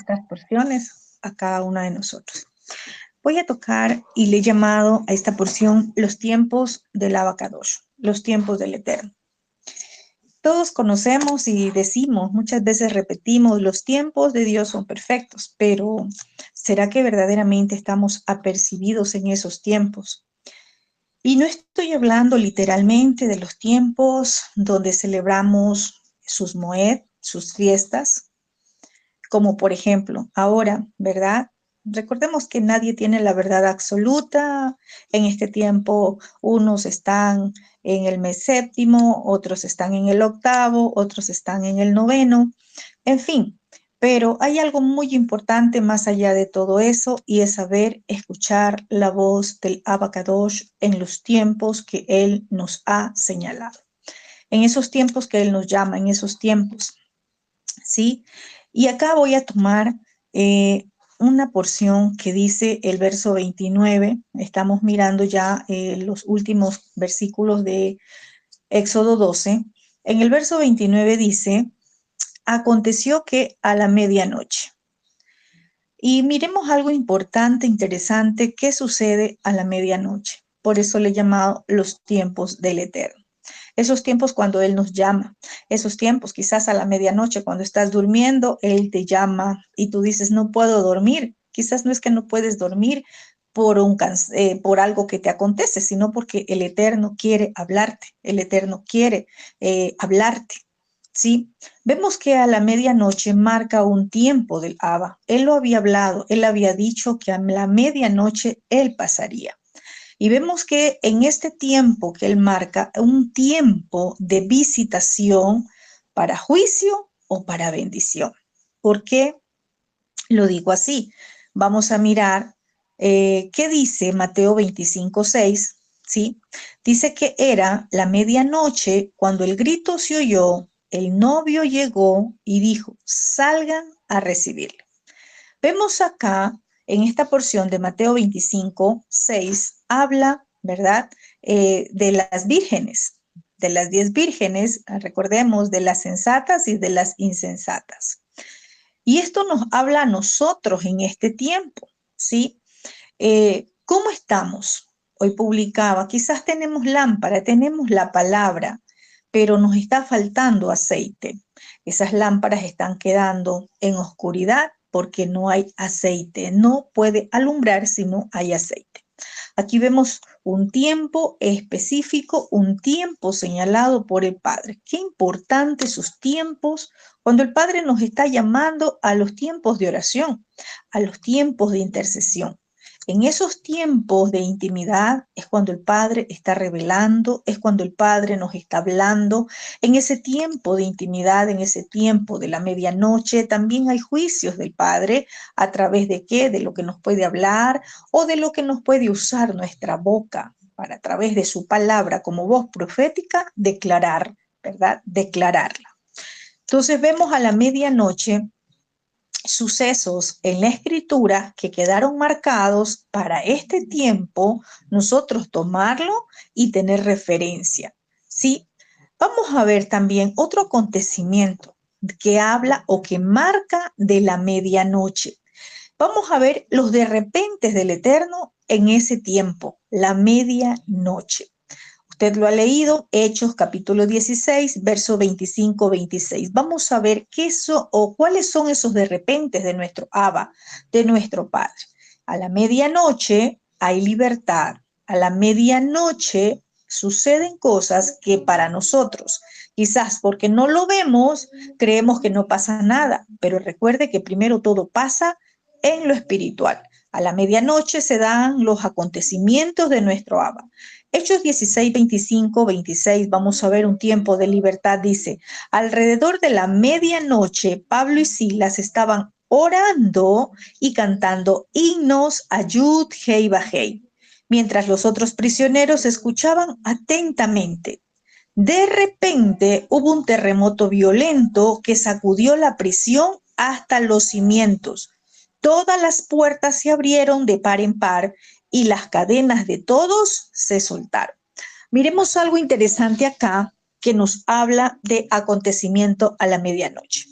estas porciones a cada una de nosotros. Voy a tocar y le he llamado a esta porción los tiempos del Abacadosh, los tiempos del Eterno. Todos conocemos y decimos, muchas veces repetimos, los tiempos de Dios son perfectos, pero ¿será que verdaderamente estamos apercibidos en esos tiempos? Y no estoy hablando literalmente de los tiempos donde celebramos sus moed, sus fiestas, como por ejemplo ahora, ¿verdad? Recordemos que nadie tiene la verdad absoluta. En este tiempo unos están en el mes séptimo, otros están en el octavo, otros están en el noveno, en fin. Pero hay algo muy importante más allá de todo eso y es saber escuchar la voz del Abacadosh en los tiempos que Él nos ha señalado. En esos tiempos que Él nos llama, en esos tiempos, ¿sí? Y acá voy a tomar una porción que dice el verso 29. Estamos mirando ya los últimos versículos de Éxodo 12. En el verso 29 dice, aconteció que a la medianoche. Y miremos algo importante, interesante, ¿qué sucede a la medianoche? Por eso le he llamado los tiempos del Eterno. Esos tiempos cuando Él nos llama, esos tiempos quizás a la medianoche cuando estás durmiendo, Él te llama y tú dices, no puedo dormir. Quizás no es que no puedes dormir por algo que te acontece, sino porque el Eterno quiere hablarte, el Eterno quiere hablarte. ¿Sí? Vemos que a la medianoche marca un tiempo del Abba. Él lo había hablado, él había dicho que a la medianoche él pasaría. Y vemos que en este tiempo que él marca, un tiempo de visitación para juicio o para bendición. ¿Por qué lo digo así? Vamos a mirar qué dice Mateo 25:6, ¿sí? Dice que era la medianoche cuando el grito se oyó, el novio llegó y dijo, salgan a recibirle. Vemos acá, en esta porción de Mateo 25:6, habla, ¿verdad?, de las vírgenes, de las 10 vírgenes, recordemos, de las sensatas y de las insensatas. Y esto nos habla a nosotros en este tiempo, ¿sí? ¿Cómo estamos? Hoy publicaba, quizás tenemos lámpara, tenemos la palabra, pero nos está faltando aceite. Esas lámparas están quedando en oscuridad porque no hay aceite. No puede alumbrar si no hay aceite. Aquí vemos un tiempo específico, un tiempo señalado por el Padre. Qué importantes sus tiempos cuando el Padre nos está llamando a los tiempos de oración, a los tiempos de intercesión. En esos tiempos de intimidad es cuando el Padre está revelando, es cuando el Padre nos está hablando. En ese tiempo de intimidad, en ese tiempo de la medianoche, también hay juicios del Padre. ¿A través de qué? De lo que nos puede hablar o de lo que nos puede usar nuestra boca para, a través de su palabra como voz profética, declarar, ¿verdad? Declararla. Entonces vemos a la medianoche sucesos en la escritura que quedaron marcados para este tiempo, nosotros tomarlo y tener referencia, ¿sí? Vamos a ver también otro acontecimiento que habla o que marca de la medianoche. Vamos a ver los de repente del Eterno en ese tiempo, la medianoche. Usted lo ha leído, Hechos capítulo 16, verso 25-26. Vamos a ver qué son o cuáles son esos de repente de nuestro Abba, de nuestro Padre. A la medianoche hay libertad. A la medianoche suceden cosas que para nosotros, quizás porque no lo vemos, creemos que no pasa nada, pero recuerde que primero todo pasa en lo espiritual. A la medianoche se dan los acontecimientos de nuestro Abba. Hechos 16, 25, 26, vamos a ver un tiempo de libertad, dice, alrededor de la medianoche, Pablo y Silas estaban orando y cantando himnos a Yud, Hei, Bajei, mientras los otros prisioneros escuchaban atentamente. De repente hubo un terremoto violento que sacudió la prisión hasta los cimientos. Todas las puertas se abrieron de par en par y las cadenas de todos se soltaron. Miremos algo interesante acá que nos habla de acontecimiento a la medianoche.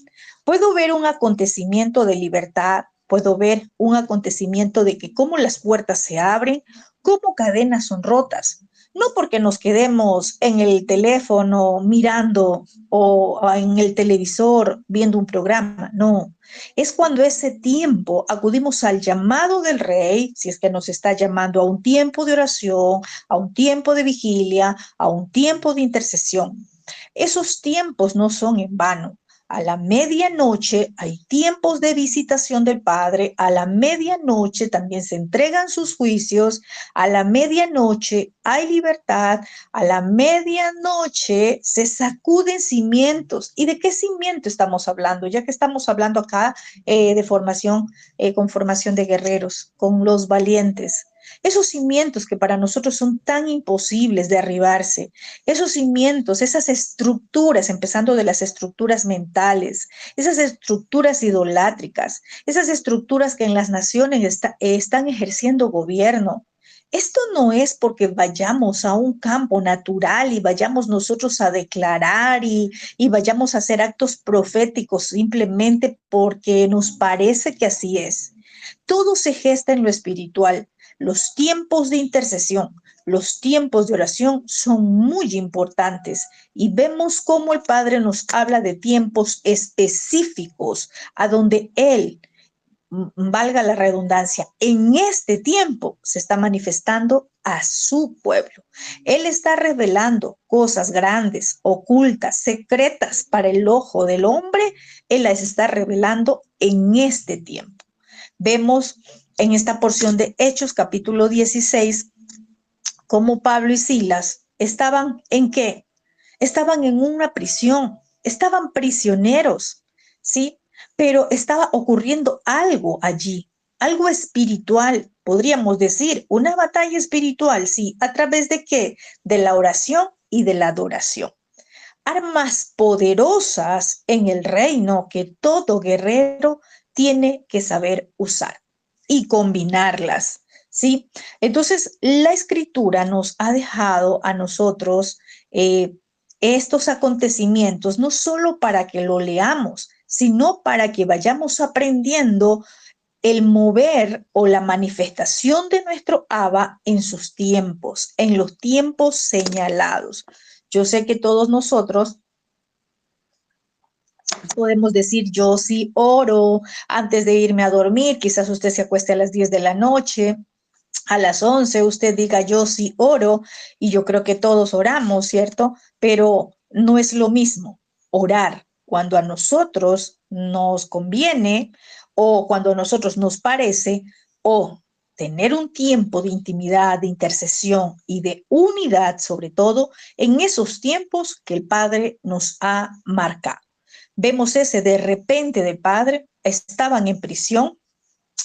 Puedo ver un acontecimiento de libertad, puedo ver un acontecimiento de que cómo las puertas se abren, cómo cadenas son rotas. No porque nos quedemos en el teléfono mirando o en el televisor viendo un programa, no. Es cuando ese tiempo acudimos al llamado del Rey, si es que nos está llamando a un tiempo de oración, a un tiempo de vigilia, a un tiempo de intercesión. Esos tiempos no son en vano. A la medianoche hay tiempos de visitación del Padre, a la medianoche también se entregan sus juicios, a la medianoche hay libertad, a la medianoche se sacuden cimientos. ¿Y de qué cimiento estamos hablando? Ya que estamos hablando acá de formación, con formación de guerreros, con los valientes. Esos cimientos que para nosotros son tan imposibles de derribarse, esos cimientos, esas estructuras, empezando de las estructuras mentales, esas estructuras idolátricas, esas estructuras que en las naciones están ejerciendo gobierno. Esto no es porque vayamos a un campo natural y vayamos nosotros a declarar y vayamos a hacer actos proféticos simplemente porque nos parece que así es. Todo se gesta en lo espiritual. Los tiempos de intercesión, los tiempos de oración son muy importantes y vemos cómo el Padre nos habla de tiempos específicos a donde Él, valga la redundancia, en este tiempo se está manifestando a su pueblo. Él está revelando cosas grandes, ocultas, secretas para el ojo del hombre. Él las está revelando en este tiempo. Vemos en esta porción de Hechos capítulo 16 cómo Pablo y Silas estaban ¿en qué? Estaban en una prisión, estaban prisioneros, ¿sí? Pero estaba ocurriendo algo allí, algo espiritual, podríamos decir, una batalla espiritual, ¿sí? ¿A través de qué? De la oración y de la adoración. Armas poderosas en el reino que todo guerrero tiene que saber usar y combinarlas, ¿sí? Entonces, la escritura nos ha dejado a nosotros estos acontecimientos no solo para que lo leamos, sino para que vayamos aprendiendo el mover o la manifestación de nuestro Abba en sus tiempos, en los tiempos señalados. Yo sé que todos nosotros podemos decir, yo sí oro antes de irme a dormir, quizás usted se acueste a las 10 de la noche, a las 11 usted diga, yo sí oro, y yo creo que todos oramos, ¿cierto? Pero no es lo mismo orar cuando a nosotros nos conviene o cuando a nosotros nos parece, o tener un tiempo de intimidad, de intercesión y de unidad, sobre todo en esos tiempos que el Padre nos ha marcado. Vemos ese de repente del Padre, estaban en prisión,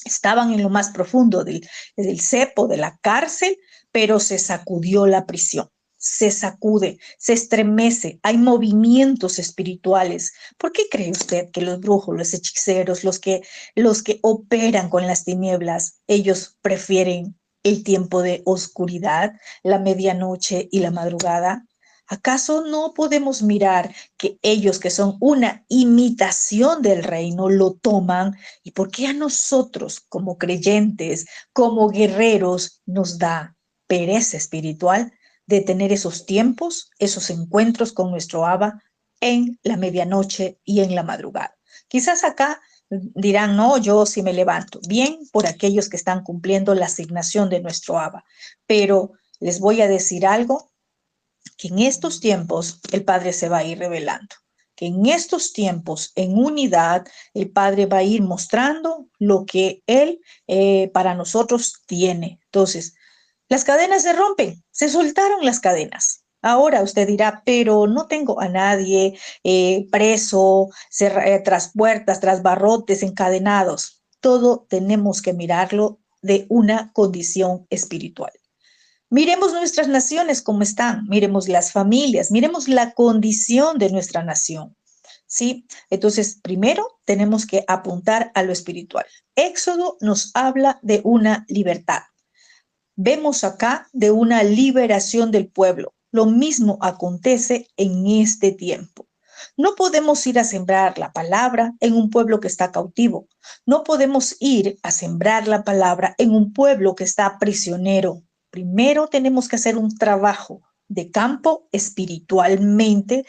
estaban en lo más profundo del cepo, de la cárcel, pero se sacudió la prisión. Se sacude, se estremece, hay movimientos espirituales. ¿Por qué cree usted que los brujos, los hechiceros, los que operan con las tinieblas, ellos prefieren el tiempo de oscuridad, la medianoche y la madrugada? ¿Acaso no podemos mirar que ellos, que son una imitación del reino, lo toman? ¿Y por qué a nosotros, como creyentes, como guerreros, nos da pereza espiritual de tener esos tiempos, esos encuentros con nuestro Abba en la medianoche y en la madrugada? Quizás acá dirán, no, yo sí me levanto. Bien por aquellos que están cumpliendo la asignación de nuestro Abba, pero les voy a decir algo, que en estos tiempos el Padre se va a ir revelando, que en estos tiempos, en unidad, el Padre va a ir mostrando lo que Él para nosotros tiene. Entonces, las cadenas se rompen, se soltaron las cadenas. Ahora usted dirá, pero no tengo a nadie preso, tras puertas, tras barrotes, encadenados. Todo tenemos que mirarlo de una condición espiritual. Miremos nuestras naciones cómo están, miremos las familias, miremos la condición de nuestra nación, ¿sí? Entonces, primero tenemos que apuntar a lo espiritual. Éxodo nos habla de una libertad. Vemos acá de una liberación del pueblo. Lo mismo acontece en este tiempo. No podemos ir a sembrar la palabra en un pueblo que está cautivo. No podemos ir a sembrar la palabra en un pueblo que está prisionero. Primero tenemos que hacer un trabajo de campo espiritualmente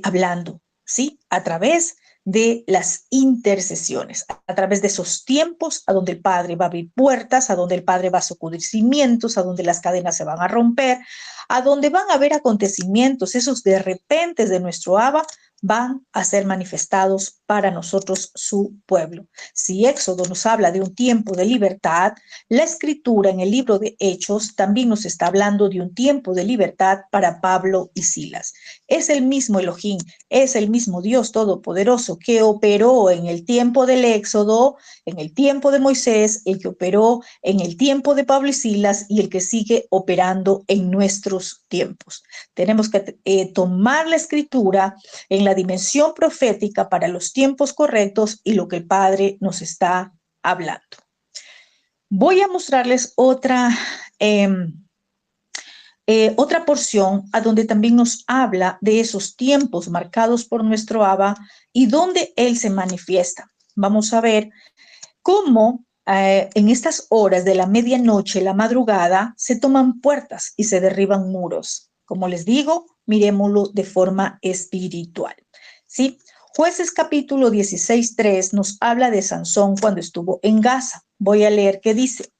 hablando, ¿sí? A través de las intercesiones, a través de esos tiempos a donde el Padre va a abrir puertas, a donde el Padre va a sacudir cimientos, a donde las cadenas se van a romper, a donde van a haber acontecimientos, esos de repente de nuestro Abba, van a ser manifestados para nosotros, su pueblo. Si Éxodo nos habla de un tiempo de libertad, la Escritura en el libro de Hechos también nos está hablando de un tiempo de libertad para Pablo y Silas. Es el mismo Elohim, es el mismo Dios Todopoderoso que operó en el tiempo del Éxodo, en el tiempo de Moisés, el que operó en el tiempo de Pablo y Silas y el que sigue operando en nuestros tiempos. Tenemos que tomar la Escritura en la dimensión profética para los tiempos correctos y lo que el Padre nos está hablando. Voy a mostrarles otra porción a donde también nos habla de esos tiempos marcados por nuestro Abba y donde Él se manifiesta. Vamos a ver cómo en estas horas de la medianoche, la madrugada, se toman puertas y se derriban muros. Como les digo, miremoslo de forma espiritual, ¿sí? Jueces capítulo 16:3 nos habla de Sansón cuando estuvo en Gaza. Voy a leer qué dice.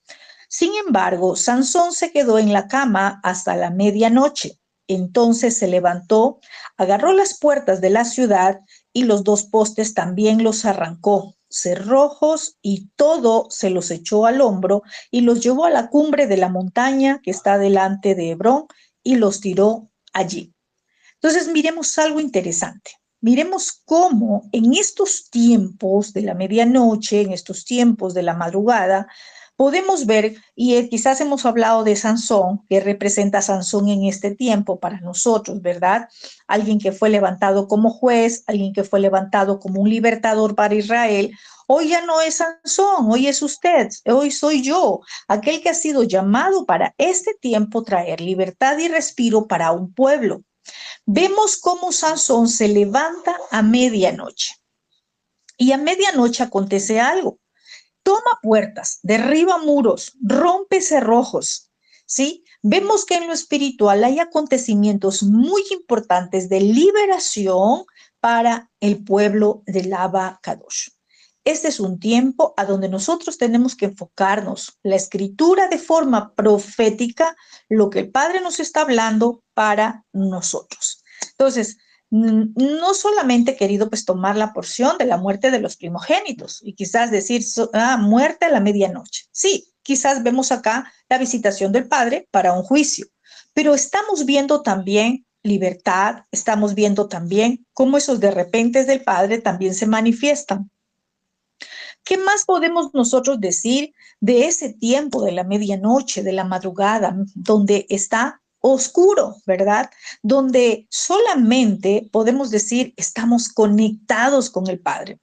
Sin embargo, Sansón se quedó en la cama hasta la medianoche. Entonces se levantó, agarró las puertas de la ciudad y los 2 postes también los arrancó, cerrojos y todo se los echó al hombro y los llevó a la cumbre de la montaña que está delante de Hebrón y los tiró allí. Entonces miremos algo interesante. Miremos cómo en estos tiempos de la medianoche, en estos tiempos de la madrugada, podemos ver, y quizás hemos hablado de Sansón, que representa a Sansón en este tiempo para nosotros, ¿verdad? Alguien que fue levantado como juez, alguien que fue levantado como un libertador para Israel. Hoy ya no es Sansón, hoy es usted, hoy soy yo, aquel que ha sido llamado para este tiempo traer libertad y respiro para un pueblo. Vemos cómo Sansón se levanta a medianoche y a medianoche acontece algo. Toma puertas, derriba muros, rompe cerrojos, ¿sí? Vemos que en lo espiritual hay acontecimientos muy importantes de liberación para el pueblo del Abba Kadosh. Este es un tiempo a donde nosotros tenemos que enfocarnos, la escritura de forma profética, lo que el Padre nos está hablando para nosotros. Entonces, no solamente he querido pues tomar la porción de la muerte de los primogénitos y quizás decir muerte a la medianoche. Sí, quizás vemos acá la visitación del Padre para un juicio, pero estamos viendo también libertad, estamos viendo también cómo esos de repente del Padre también se manifiestan. ¿Qué más podemos nosotros decir de ese tiempo de la medianoche, de la madrugada, donde está oscuro, ¿verdad? Donde solamente podemos decir estamos conectados con el Padre.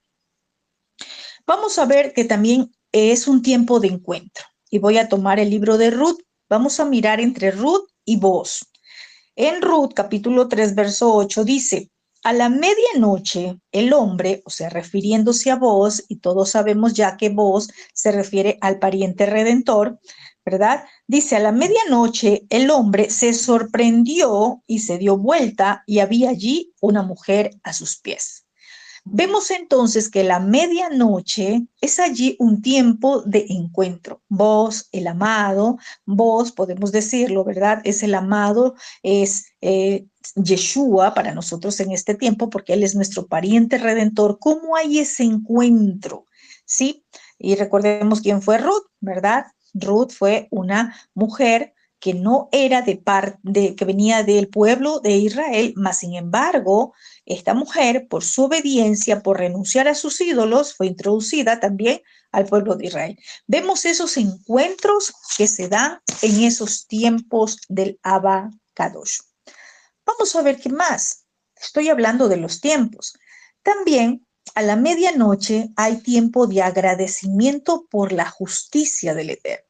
Vamos a ver que también es un tiempo de encuentro. Y voy a tomar el libro de Ruth. Vamos a mirar entre Ruth y Boaz. En Ruth, capítulo 3, verso 8, dice: a la medianoche, el hombre, o sea, refiriéndose a Boaz, y todos sabemos ya que Boaz se refiere al pariente redentor, ¿verdad? Dice: a la medianoche, el hombre se sorprendió y se dio vuelta y había allí una mujer a sus pies. Vemos entonces que la medianoche es allí un tiempo de encuentro. Vos, el amado, vos podemos decirlo, ¿verdad? Es el amado, es Yeshua para nosotros en este tiempo, porque Él es nuestro pariente redentor. ¿Cómo hay ese encuentro? ¿Sí? Y recordemos quién fue Ruth, ¿verdad? Ruth fue una mujer que no era que venía del pueblo de Israel, mas sin embargo, esta mujer, por su obediencia, por renunciar a sus ídolos, fue introducida también al pueblo de Israel. Vemos esos encuentros que se dan en esos tiempos del Abba Kadosh. Vamos a ver qué más. Estoy hablando de los tiempos. También a la medianoche hay tiempo de agradecimiento por la justicia del Eterno.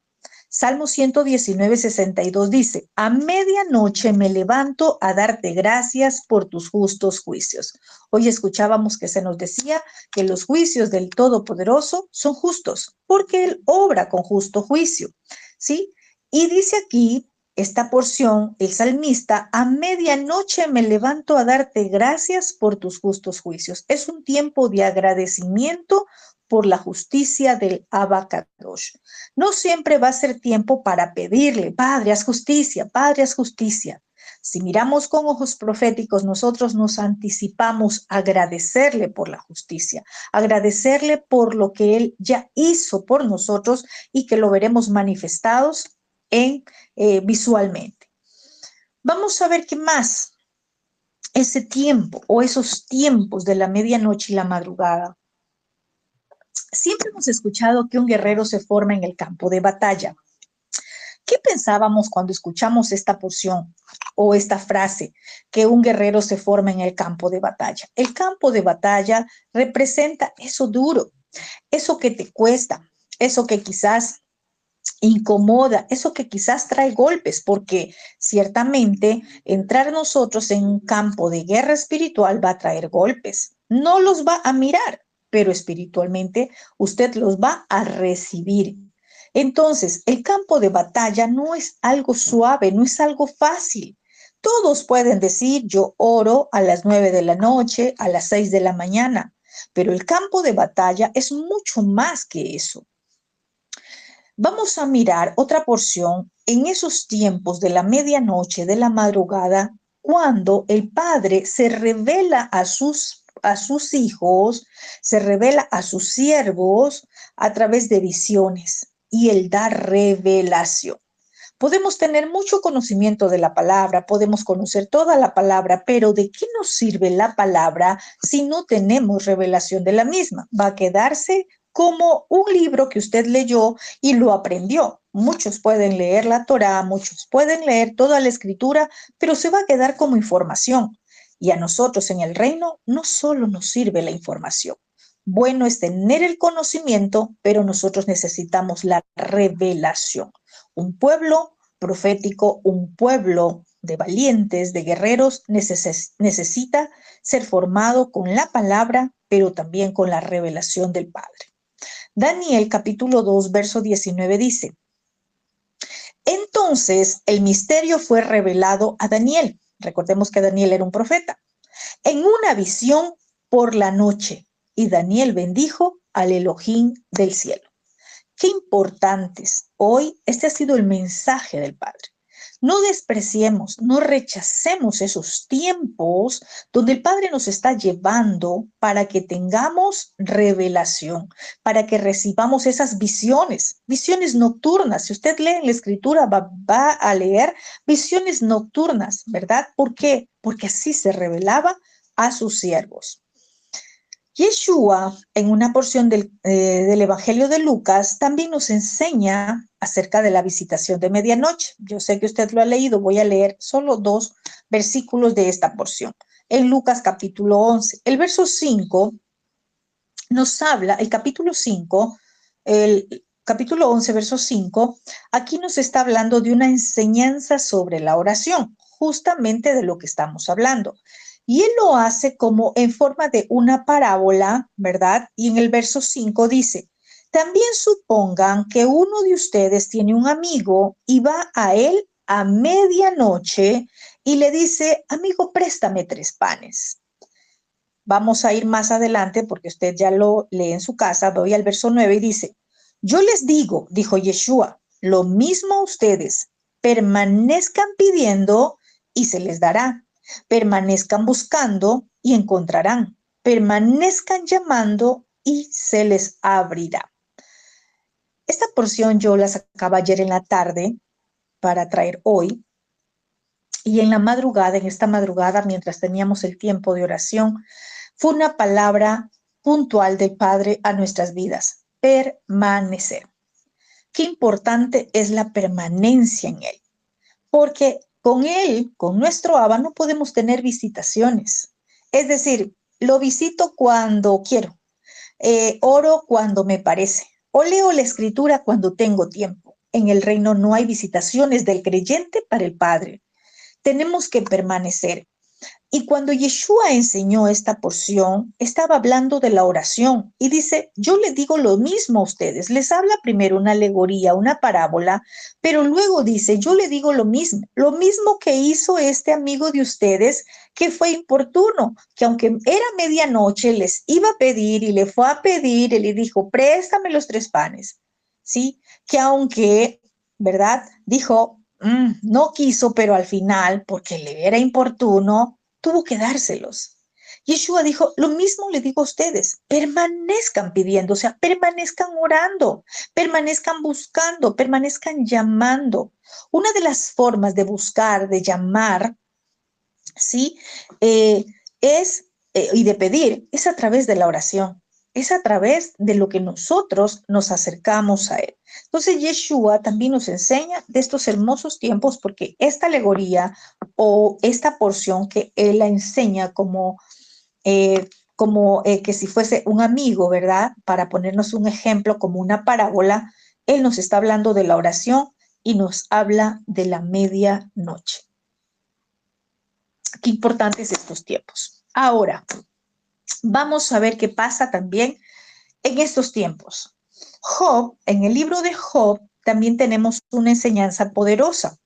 Salmo 119:62 dice, a medianoche me levanto a darte gracias por tus justos juicios. Hoy escuchábamos que se nos decía que los juicios del Todopoderoso son justos, porque Él obra con justo juicio, ¿sí? Y dice aquí esta porción, el salmista, a medianoche me levanto a darte gracias por tus justos juicios. Es un tiempo de agradecimiento por la justicia del Abacadosh. No siempre va a ser tiempo para pedirle, Padre, haz justicia, Padre, haz justicia. Si miramos con ojos proféticos, nosotros nos anticipamos a agradecerle por la justicia, agradecerle por lo que Él ya hizo por nosotros y que lo veremos manifestados visualmente. Vamos a ver qué más. Ese tiempo o esos tiempos de la medianoche y la madrugada. Siempre hemos escuchado que un guerrero se forma en el campo de batalla. ¿Qué pensábamos cuando escuchamos esta porción o esta frase, que un guerrero se forma en el campo de batalla? El campo de batalla representa eso duro, eso que te cuesta, eso que quizás incomoda, eso que quizás trae golpes, porque ciertamente entrar nosotros en un campo de guerra espiritual va a traer golpes. No los va a mirar, pero espiritualmente usted los va a recibir. Entonces, el campo de batalla no es algo suave, no es algo fácil. Todos pueden decir, yo oro a las 9 de la noche, a las 6 de la mañana, pero el campo de batalla es mucho más que eso. Vamos a mirar otra porción en esos tiempos de la medianoche, de la madrugada, cuando el Padre se revela a sus hijos, se revela a sus siervos a través de visiones, y Él da revelación. Podemos tener mucho conocimiento de la palabra, podemos conocer toda la palabra, pero ¿de qué nos sirve la palabra si no tenemos revelación de la misma? Va a quedarse como un libro que usted leyó y lo aprendió. Muchos pueden leer la Torá, muchos pueden leer toda la escritura, pero se va a quedar como información. Y a nosotros en el reino no solo nos sirve la información. Bueno es tener el conocimiento, pero nosotros necesitamos la revelación. Un pueblo profético, un pueblo de valientes, de guerreros, necesita ser formado con la palabra, pero también con la revelación del Padre. Daniel capítulo 2, verso 19 dice, entonces el misterio fue revelado a Daniel. Recordemos que Daniel era un profeta. En una visión por la noche, y Daniel bendijo al Elohim del cielo. Qué importantes. Hoy este ha sido el mensaje del Padre. No despreciemos, no rechacemos esos tiempos donde el Padre nos está llevando para que tengamos revelación, para que recibamos esas visiones, visiones nocturnas. Si usted lee en la Escritura, va a leer visiones nocturnas, ¿verdad? ¿Por qué? Porque así se revelaba a sus siervos. Yeshua, en una porción del Evangelio de Lucas, también nos enseña acerca de la visitación de medianoche. Yo sé que usted lo ha leído, voy a leer solo 2 versículos de esta porción. En Lucas capítulo 11, el verso 5 nos habla, el capítulo 11, verso 5, aquí nos está hablando de una enseñanza sobre la oración, justamente de lo que estamos hablando. Y él lo hace como en forma de una parábola, ¿verdad? Y en el verso 5 dice, también supongan que uno de ustedes tiene un amigo y va a él a medianoche y le dice, amigo, préstame 3 panes. Vamos a ir más adelante porque usted ya lo lee en su casa. Voy al verso 9 y dice, yo les digo, dijo Yeshua, lo mismo a ustedes, permanezcan pidiendo y se les dará. Permanezcan buscando y encontrarán. Permanezcan llamando y se les abrirá. Esta porción yo la sacaba ayer en la tarde para traer hoy. Y en la madrugada, en esta madrugada, mientras teníamos el tiempo de oración, fue una palabra puntual del Padre a nuestras vidas. Permanecer. Qué importante es la permanencia en Él. Porque con Él, con nuestro Abba, no podemos tener visitaciones. Es decir, lo visito cuando quiero, oro cuando me parece, o leo la escritura cuando tengo tiempo. en el reino no hay visitaciones del creyente para el Padre. Tenemos que permanecer. Y cuando Yeshua enseñó esta porción, estaba hablando de la oración y dice, yo le digo lo mismo a ustedes. Les habla primero una alegoría, una parábola, pero luego dice, yo le digo lo mismo que hizo este amigo de ustedes que fue importuno, que aunque era medianoche les iba a pedir y le fue a pedir y le dijo, préstame los 3 panes, ¿sí? Que aunque, ¿verdad? Dijo, no quiso, pero al final, porque le era importuno, tuvo que dárselos. Yeshua dijo, lo mismo le digo a ustedes, permanezcan pidiendo, o sea, permanezcan orando, permanezcan buscando, permanezcan llamando. Una de las formas de buscar, de llamar, ¿sí? Y de pedir, es a través de la oración, es a través de lo que nosotros nos acercamos a Él. Entonces, Yeshua también nos enseña de estos hermosos tiempos porque esta alegoría o esta porción que Él la enseña como que si fuese un amigo, ¿verdad? Para ponernos un ejemplo como una parábola, Él nos está hablando de la oración y nos habla de la medianoche. Qué importantes estos tiempos. Ahora, vamos a ver qué pasa también en estos tiempos. Job, en el libro de Job, también tenemos una enseñanza poderosa.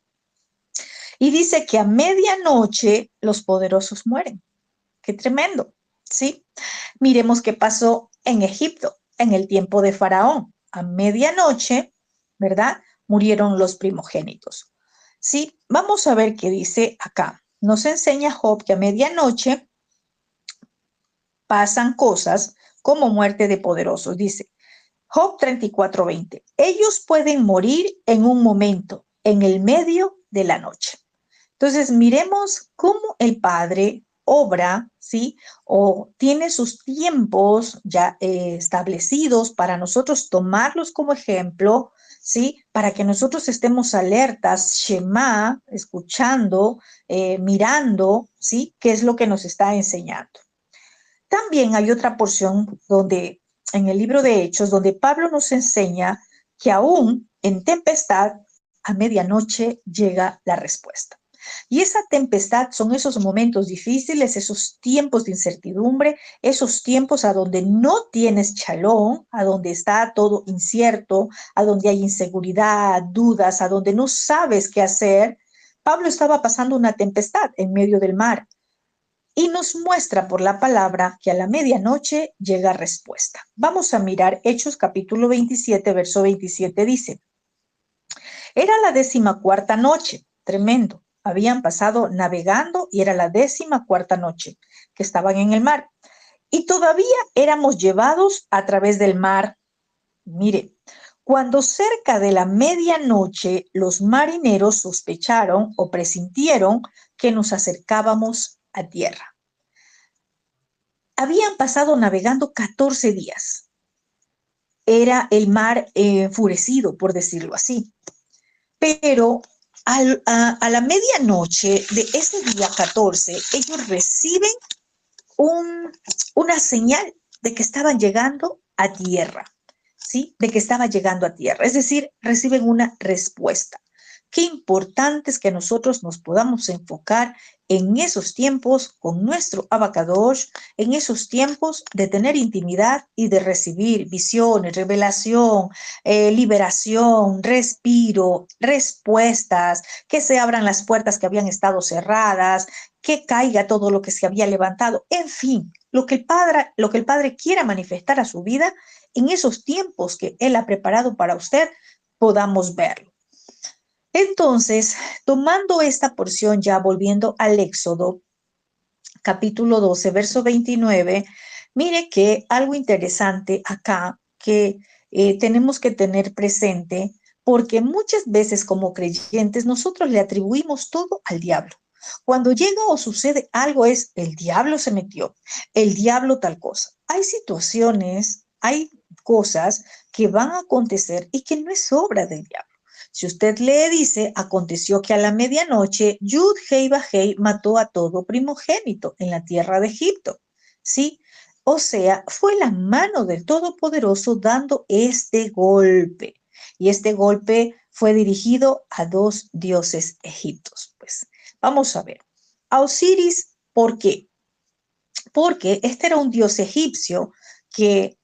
Y dice que a medianoche los poderosos mueren. Qué tremendo, ¿sí? Miremos qué pasó en Egipto, en el tiempo de Faraón. A medianoche, ¿verdad? Murieron los primogénitos. Sí, vamos a ver qué dice acá. Nos enseña Job que a medianoche pasan cosas como muerte de poderosos. Dice Job 34:20. Ellos pueden morir en un momento, en el medio de la noche. Entonces, miremos cómo el Padre obra, ¿sí? O tiene sus tiempos ya establecidos para nosotros tomarlos como ejemplo, ¿sí? Para que nosotros estemos alertas, Shema, escuchando, mirando, ¿sí? ¿Qué es lo que nos está enseñando? También hay otra porción donde, en el libro de Hechos, donde Pablo nos enseña que aún en tempestad, a medianoche llega la respuesta. Y esa tempestad son esos momentos difíciles, esos tiempos de incertidumbre, esos tiempos a donde no tienes chalón, a donde está todo incierto, a donde hay inseguridad, dudas, a donde no sabes qué hacer. Pablo estaba pasando una tempestad en medio del mar y nos muestra por la palabra que a la medianoche llega respuesta. Vamos a mirar Hechos capítulo 27, verso 27 dice, era la 14ª noche, tremendo, habían pasado navegando y era la 14ª noche que estaban en el mar y todavía éramos llevados a través del mar. Mire, cuando cerca de la medianoche los marineros sospecharon o presintieron que nos acercábamos a tierra. Habían pasado navegando 14 días. Era el mar enfurecido, por decirlo así. Pero a la medianoche de ese día 14, ellos reciben una señal de que estaban llegando a tierra, ¿sí? De que estaban llegando a tierra. Es decir, reciben una respuesta. Qué importante es que nosotros nos podamos enfocar en esos tiempos con nuestro abacadosh, en esos tiempos de tener intimidad y de recibir visiones, revelación, liberación, respiro, respuestas, que se abran las puertas que habían estado cerradas, que caiga todo lo que se había levantado, en fin, lo que el Padre quiera manifestar a su vida en esos tiempos que Él ha preparado para usted, podamos verlo. Entonces, tomando esta porción, ya volviendo al Éxodo, capítulo 12, verso 29, mire que algo interesante acá que tenemos que tener presente, porque muchas veces como creyentes nosotros le atribuimos todo al diablo. Cuando llega o sucede algo es el diablo se metió, el diablo tal cosa. Hay situaciones, hay cosas que van a acontecer y que no es obra del diablo. Si usted le dice, aconteció que a la medianoche Yud Hei Bajei mató a todo primogénito en la tierra de Egipto, ¿sí? O sea, fue la mano del Todopoderoso dando este golpe. Y este golpe fue dirigido a dos dioses egipcios. Pues vamos a ver. A Osiris, ¿por qué? Porque este era un dios egipcio que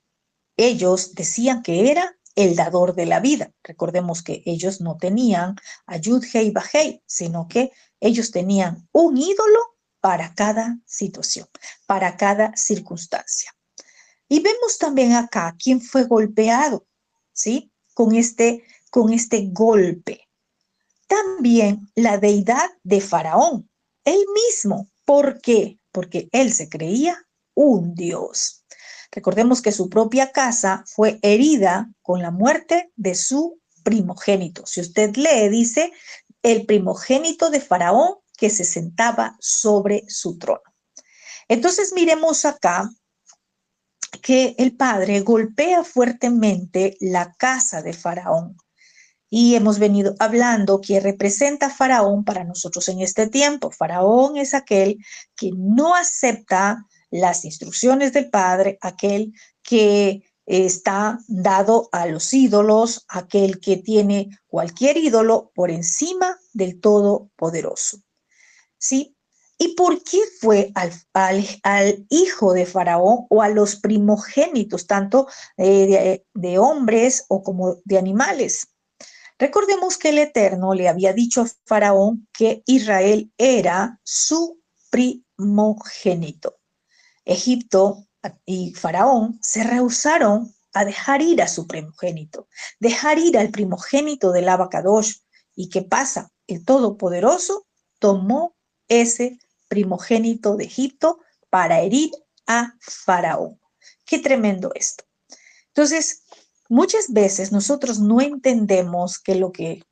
ellos decían que era el dador de la vida. Recordemos que ellos no tenían a Yud-Hei Vah-Hei, sino que ellos tenían un ídolo para cada situación, para cada circunstancia. Y vemos también acá quién fue golpeado, ¿sí? Con este golpe. También la deidad de Faraón, él mismo. ¿Por qué? Porque él se creía un dios. Recordemos que su propia casa fue herida con la muerte de su primogénito. Si usted lee, dice, el primogénito de Faraón que se sentaba sobre su trono. Entonces miremos acá que el padre golpea fuertemente la casa de Faraón. Y hemos venido hablando que representa a Faraón para nosotros en este tiempo. Faraón es aquel que no acepta las instrucciones del Padre, aquel que está dado a los ídolos, aquel que tiene cualquier ídolo por encima del Todopoderoso. ¿Sí? ¿Y por qué fue al hijo de Faraón o a los primogénitos, tanto de hombres o como de animales? Recordemos que el Eterno le había dicho a Faraón que Israel era su primogénito. Egipto y Faraón se rehusaron a dejar ir a su primogénito, dejar ir al primogénito del Abacadosh. ¿Y qué pasa? El Todopoderoso tomó ese primogénito de Egipto para herir a Faraón. Qué tremendo esto. Entonces, muchas veces nosotros no entendemos que lo que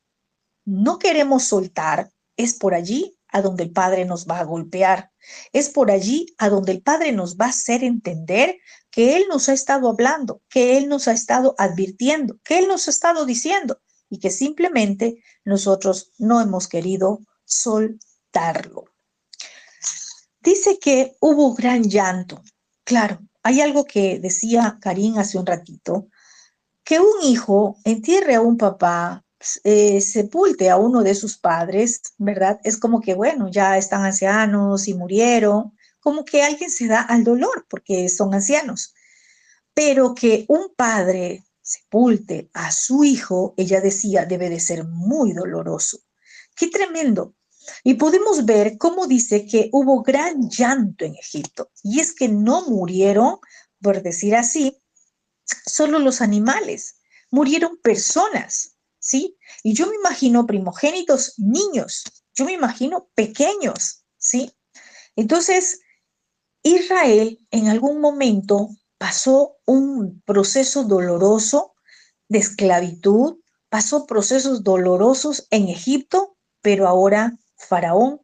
no queremos soltar es por allí a donde el Padre nos va a golpear. Es por allí a donde el Padre nos va a hacer entender que Él nos ha estado hablando, que Él nos ha estado advirtiendo, que Él nos ha estado diciendo y que simplemente nosotros no hemos querido soltarlo. Dice que hubo gran llanto. Claro, hay algo que decía Karim hace un ratito, que un hijo entierre a un papá, sepulte a uno de sus padres, ¿verdad? Es como que, bueno, ya están ancianos y murieron, como que alguien se da al dolor porque son ancianos. Pero que un padre sepulte a su hijo, ella decía, debe de ser muy doloroso. Qué tremendo. Y podemos ver cómo dice que hubo gran llanto en Egipto. Y es que no murieron, por decir así, solo los animales, murieron personas, ¿sí? Y yo me imagino primogénitos niños, yo me imagino pequeños, ¿sí? Entonces, Israel en algún momento pasó un proceso doloroso de esclavitud, pasó procesos dolorosos en Egipto, pero ahora Faraón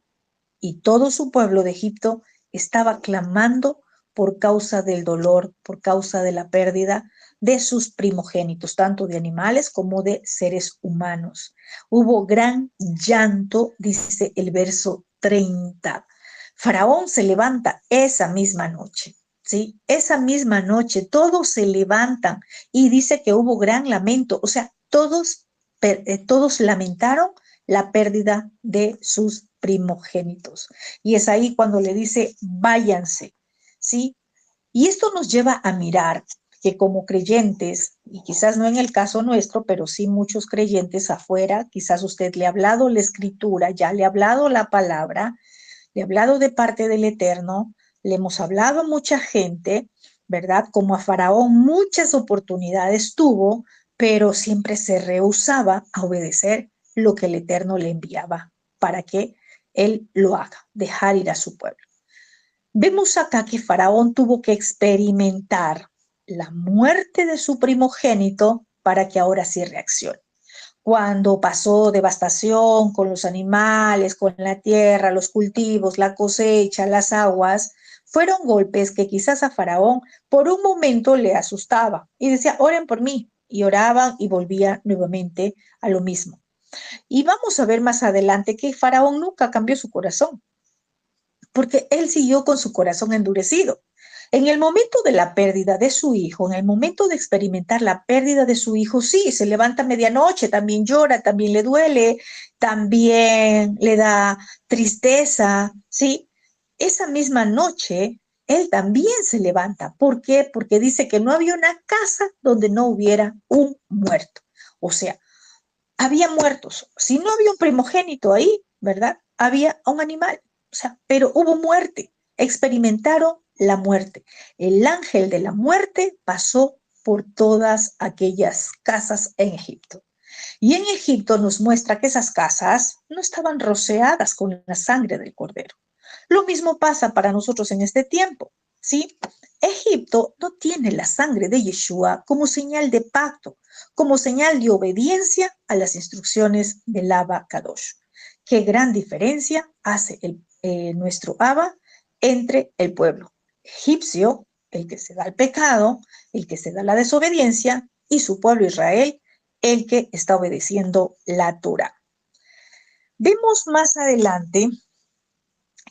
y todo su pueblo de Egipto estaba clamando por causa del dolor, por causa de la pérdida de sus primogénitos, tanto de animales como de seres humanos. Hubo gran llanto, dice el verso 30. Faraón se levanta esa misma noche, ¿sí? Esa misma noche todos se levantan y dice que hubo gran lamento, o sea, todos lamentaron la pérdida de sus primogénitos. Y es ahí cuando le dice, váyanse, ¿sí? Y esto nos lleva a mirar que como creyentes, y quizás no en el caso nuestro, pero sí muchos creyentes afuera, quizás usted le ha hablado la escritura, ya le ha hablado la palabra, le ha hablado de parte del Eterno, le hemos hablado a mucha gente, ¿verdad? Como a Faraón muchas oportunidades tuvo, pero siempre se rehusaba a obedecer lo que el Eterno le enviaba para que él lo haga, dejar ir a su pueblo. Vemos acá que Faraón tuvo que experimentar la muerte de su primogénito para que ahora sí reaccione. Cuando pasó devastación con los animales, con la tierra, los cultivos, la cosecha, las aguas, fueron golpes que quizás a Faraón por un momento le asustaba y decía, oren por mí, y oraban y volvía nuevamente a lo mismo. Y vamos a ver más adelante que Faraón nunca cambió su corazón, porque él siguió con su corazón endurecido. En el momento de la pérdida de su hijo, en el momento de experimentar la pérdida de su hijo, sí, se levanta a medianoche, también llora, también le duele, también le da tristeza, ¿sí? Esa misma noche, él también se levanta. ¿Por qué? Porque dice que no había una casa donde no hubiera un muerto. O sea, había muertos. Si no había un primogénito ahí, ¿verdad? Había un animal. O sea, pero hubo muerte. Experimentaron la muerte. El ángel de la muerte pasó por todas aquellas casas en Egipto. Y en Egipto nos muestra que esas casas no estaban rociadas con la sangre del cordero. Lo mismo pasa para nosotros en este tiempo, ¿sí? Egipto no tiene la sangre de Yeshua como señal de pacto, como señal de obediencia a las instrucciones del Abba Kadosh. Qué gran diferencia hace nuestro Abba entre el pueblo egipcio, el que se da al pecado, el que se da la desobediencia, y su pueblo Israel, el que está obedeciendo la Torah. Vemos más adelante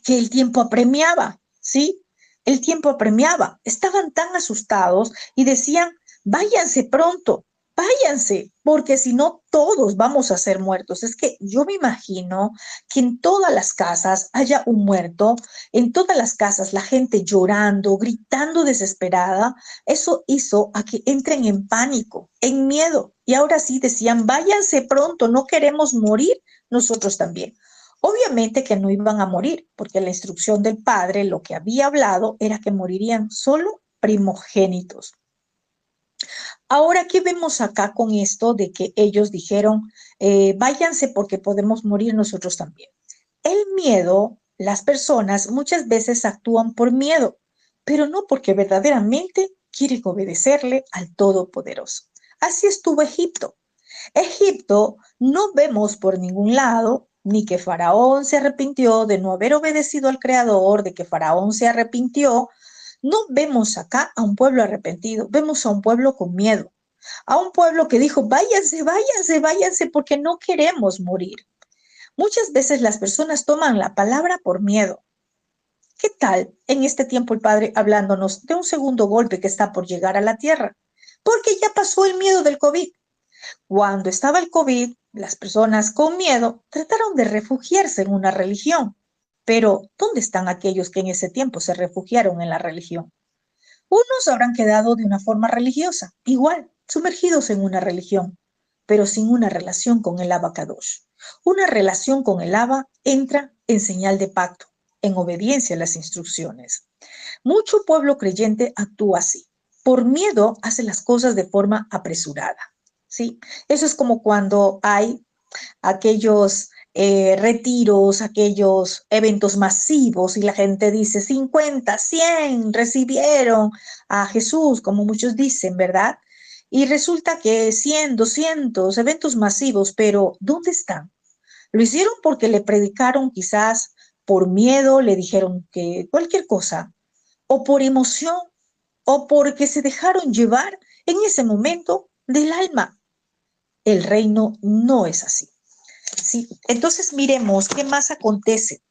que el tiempo apremiaba, ¿sí? El tiempo apremiaba. Estaban tan asustados y decían, váyanse pronto, váyanse, porque si no todos vamos a ser muertos. Es que yo me imagino que en todas las casas haya un muerto, en todas las casas la gente llorando, gritando desesperada. Eso hizo a que entren en pánico, en miedo. Y ahora sí decían, váyanse pronto, no queremos morir nosotros también. Obviamente que no iban a morir, porque la instrucción del padre, lo que había hablado, era que morirían solo primogénitos. Ahora, ¿qué vemos acá con esto de que ellos dijeron, váyanse porque podemos morir nosotros también? El miedo, las personas muchas veces actúan por miedo, pero no porque verdaderamente quieren obedecerle al Todopoderoso. Así estuvo Egipto. Egipto no vemos por ningún lado ni que Faraón se arrepintió de no haber obedecido al Creador, de que Faraón se arrepintió. No vemos acá a un pueblo arrepentido, vemos a un pueblo con miedo, a un pueblo que dijo, váyanse, váyanse, váyanse, porque no queremos morir. Muchas veces las personas toman la palabra por miedo. ¿Qué tal en este tiempo el Padre hablándonos de un segundo golpe que está por llegar a la tierra? Porque ya pasó el miedo del COVID. Cuando estaba el COVID, las personas con miedo trataron de refugiarse en una religión. Pero, ¿dónde están aquellos que en ese tiempo se refugiaron en la religión? Unos habrán quedado de una forma religiosa, igual, sumergidos en una religión, pero sin una relación con el Abba Kadosh. Una relación con el Abba entra en señal de pacto, en obediencia a las instrucciones. Mucho pueblo creyente actúa así. Por miedo hace las cosas de forma apresurada. ¿Sí? Eso es como cuando hay aquellos retiros, aquellos eventos masivos y la gente dice 50, 100 recibieron a Jesús, como muchos dicen, ¿verdad? Y resulta que 100, 200 eventos masivos, pero ¿dónde están? Lo hicieron porque le predicaron quizás por miedo, le dijeron que cualquier cosa, o por emoción, o porque se dejaron llevar en ese momento del alma. El reino no es así. ¿Sí? Entonces miremos qué más acontece.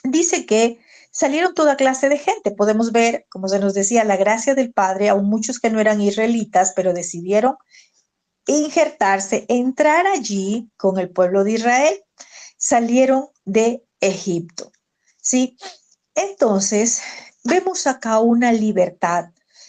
Dice que salieron toda clase de gente. Podemos ver, como se nos decía, la gracia del Padre, aún muchos que no eran israelitas, pero decidieron injertarse, entrar allí con el pueblo de Israel. Salieron de Egipto. ¿Sí? Entonces, vemos acá una libertad,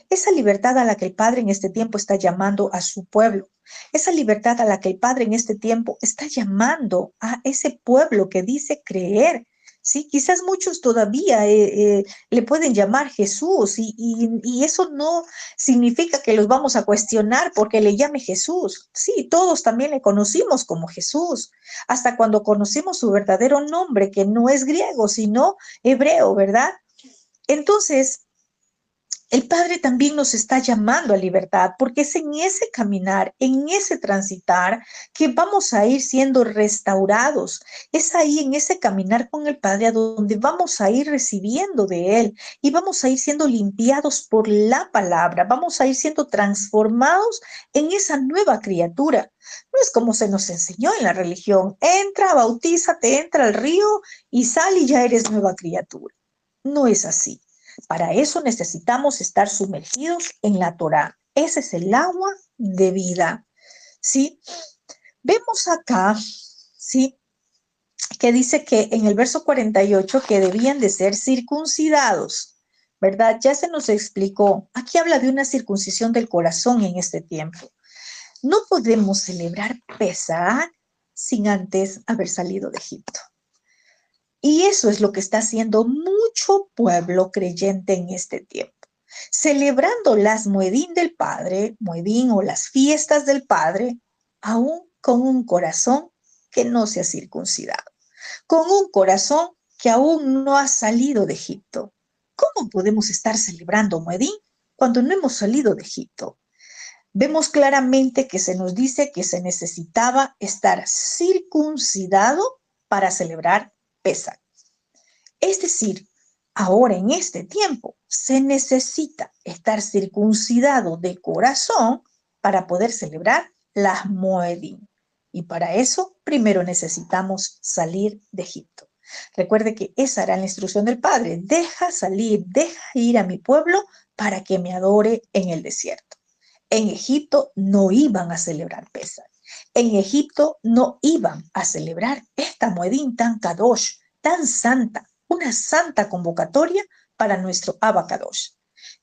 esa libertad a la que el Padre en este tiempo está llamando a su pueblo, esa libertad a la que el Padre en este tiempo está llamando a ese pueblo que dice creer. Sí, quizás muchos todavía le pueden llamar Jesús y eso no significa que los vamos a cuestionar porque le llame Jesús. Sí, todos también le conocimos como Jesús, hasta cuando conocimos su verdadero nombre, que no es griego, sino hebreo, ¿verdad? Entonces, el Padre también nos está llamando a libertad, porque es en ese caminar, en ese transitar, que vamos a ir siendo restaurados. Es ahí, en ese caminar con el Padre, a donde vamos a ir recibiendo de Él y vamos a ir siendo limpiados por la palabra, vamos a ir siendo transformados en esa nueva criatura. No es como se nos enseñó en la religión, entra, bautízate, entra al río y sal y ya eres nueva criatura. No es así. Para eso necesitamos estar sumergidos en la Torá. Ese es el agua de vida, ¿sí? Vemos acá, ¿sí?, que dice que en el verso 48 que debían de ser circuncidados, ¿verdad? Ya se nos explicó. Aquí habla de una circuncisión del corazón en este tiempo. No podemos celebrar Pesaj sin antes haber salido de Egipto. Y eso es lo que está haciendo mucho pueblo creyente en este tiempo. Celebrando las Moedín del Padre, Moedín o las fiestas del Padre, aún con un corazón que no se ha circuncidado, con un corazón que aún no ha salido de Egipto. ¿Cómo podemos estar celebrando Moedín cuando no hemos salido de Egipto? Vemos claramente que se nos dice que se necesitaba estar circuncidado para celebrar Pesaj. Es decir, ahora en este tiempo se necesita estar circuncidado de corazón para poder celebrar las Moedín. Y para eso primero necesitamos salir de Egipto. Recuerde que esa era la instrucción del Padre. Deja salir, deja ir a mi pueblo para que me adore en el desierto. En Egipto no iban a celebrar Pesaj. En Egipto no iban a celebrar esta Moedín tan kadosh, tan santa, una santa convocatoria para nuestro Abba Kadosh.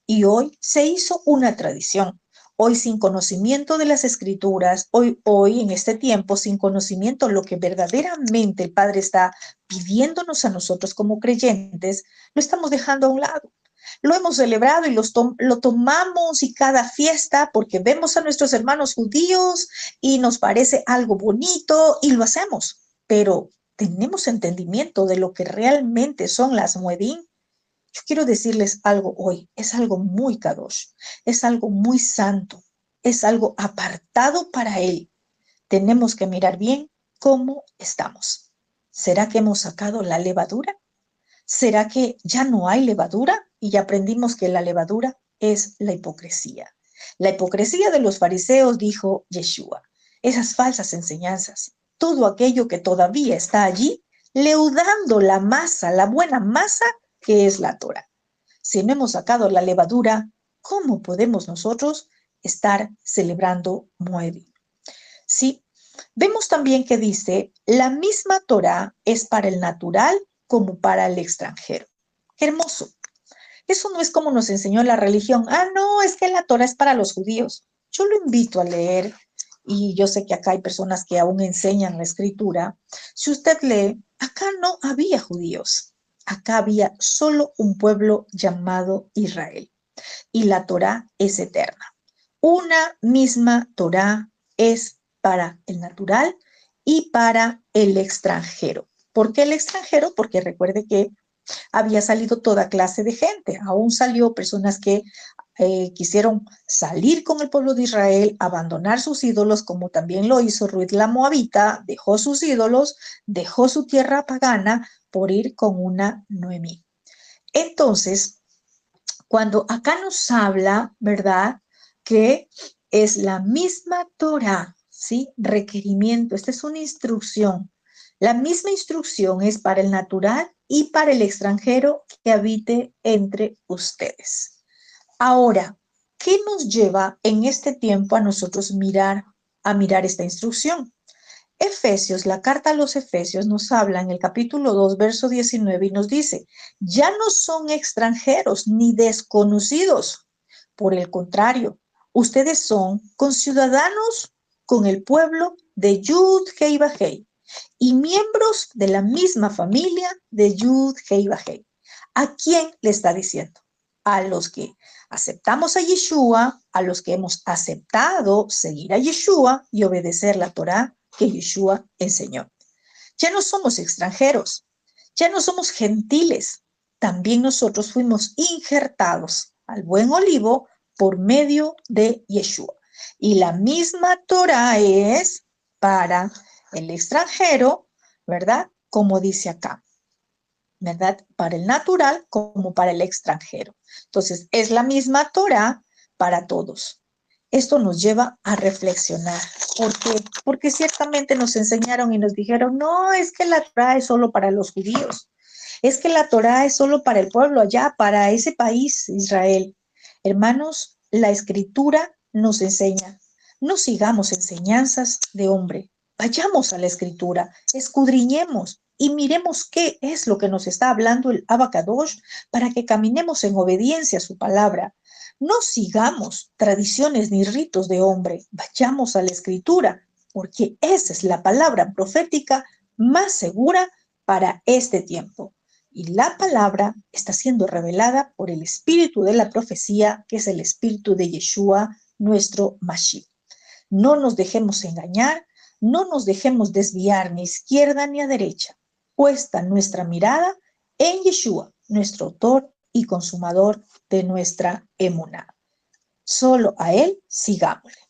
Y hoy se hizo una tradición. Hoy sin conocimiento de las escrituras, hoy en este tiempo sin conocimiento de lo que verdaderamente el Padre está pidiéndonos a nosotros como creyentes, lo estamos dejando a un lado. Lo hemos celebrado y lo tomamos y cada fiesta porque vemos a nuestros hermanos judíos y nos parece algo bonito y lo hacemos. Pero ¿tenemos entendimiento de lo que realmente son las Moedín? Yo quiero decirles algo hoy. Es algo muy kadosh, es algo muy santo, es algo apartado para Él. Tenemos que mirar bien cómo estamos. ¿Será que hemos sacado la levadura? ¿Será que ya no hay levadura? Y ya aprendimos que la levadura es la hipocresía. La hipocresía de los fariseos, dijo Yeshua, esas falsas enseñanzas, todo aquello que todavía está allí, leudando la masa, la buena masa que es la Torah. Si no hemos sacado la levadura, ¿cómo podemos nosotros estar celebrando Moedín? Sí, vemos también que dice, la misma Torah es para el natural como para el extranjero. Qué hermoso. Eso no es como nos enseñó la religión. No, es que la Torah es para los judíos. Yo lo invito a leer, y yo sé que acá hay personas que aún enseñan la escritura. Si usted lee, acá no había judíos. Acá había solo un pueblo llamado Israel. Y la Torah es eterna. Una misma Torah es para el natural y para el extranjero. ¿Por qué el extranjero? Porque recuerde que había salido toda clase de gente. Aún salió personas que quisieron salir con el pueblo de Israel, abandonar sus ídolos, como también lo hizo Ruth la Moabita, dejó sus ídolos, dejó su tierra pagana por ir con una Noemí. Entonces, cuando acá nos habla, ¿verdad?, que es la misma Torah, ¿sí? Requerimiento, esta es una instrucción. La misma instrucción es para el natural y para el extranjero que habite entre ustedes. Ahora, ¿qué nos lleva en este tiempo a nosotros mirar esta instrucción? Efesios, la carta a los Efesios nos habla en el capítulo 2, verso 19 y nos dice, ya no son extranjeros ni desconocidos. Por el contrario, ustedes son conciudadanos con el pueblo de Yud Hei Vahei y miembros de la misma familia de Yud Hei Vahei. ¿A quién le está diciendo? A los que aceptamos a Yeshua, a los que hemos aceptado seguir a Yeshua y obedecer la Torá que Yeshua enseñó. Ya no somos extranjeros, ya no somos gentiles. También nosotros fuimos injertados al buen olivo por medio de Yeshua. Y la misma Torá es para el extranjero, ¿verdad? Como dice acá, ¿verdad? Para el natural como para el extranjero. Entonces, es la misma Torá para todos. Esto nos lleva a reflexionar. ¿Por qué? Porque ciertamente nos enseñaron y nos dijeron, no, es que la Torá es solo para los judíos. Es que la Torá es solo para el pueblo allá, para ese país, Israel. Hermanos, la escritura nos enseña. No sigamos enseñanzas de hombre. Vayamos a la escritura, escudriñemos y miremos qué es lo que nos está hablando el Abacadosh para que caminemos en obediencia a su palabra. No sigamos tradiciones ni ritos de hombre. Vayamos a la escritura, porque esa es la palabra profética más segura para este tiempo. Y la palabra está siendo revelada por el espíritu de la profecía, que es el espíritu de Yeshua, nuestro Mashiach. No nos dejemos engañar, no nos dejemos desviar ni a izquierda ni a derecha. Puesta nuestra mirada en Yeshua, nuestro autor y consumador de nuestra emuná. Solo a él sigámosle.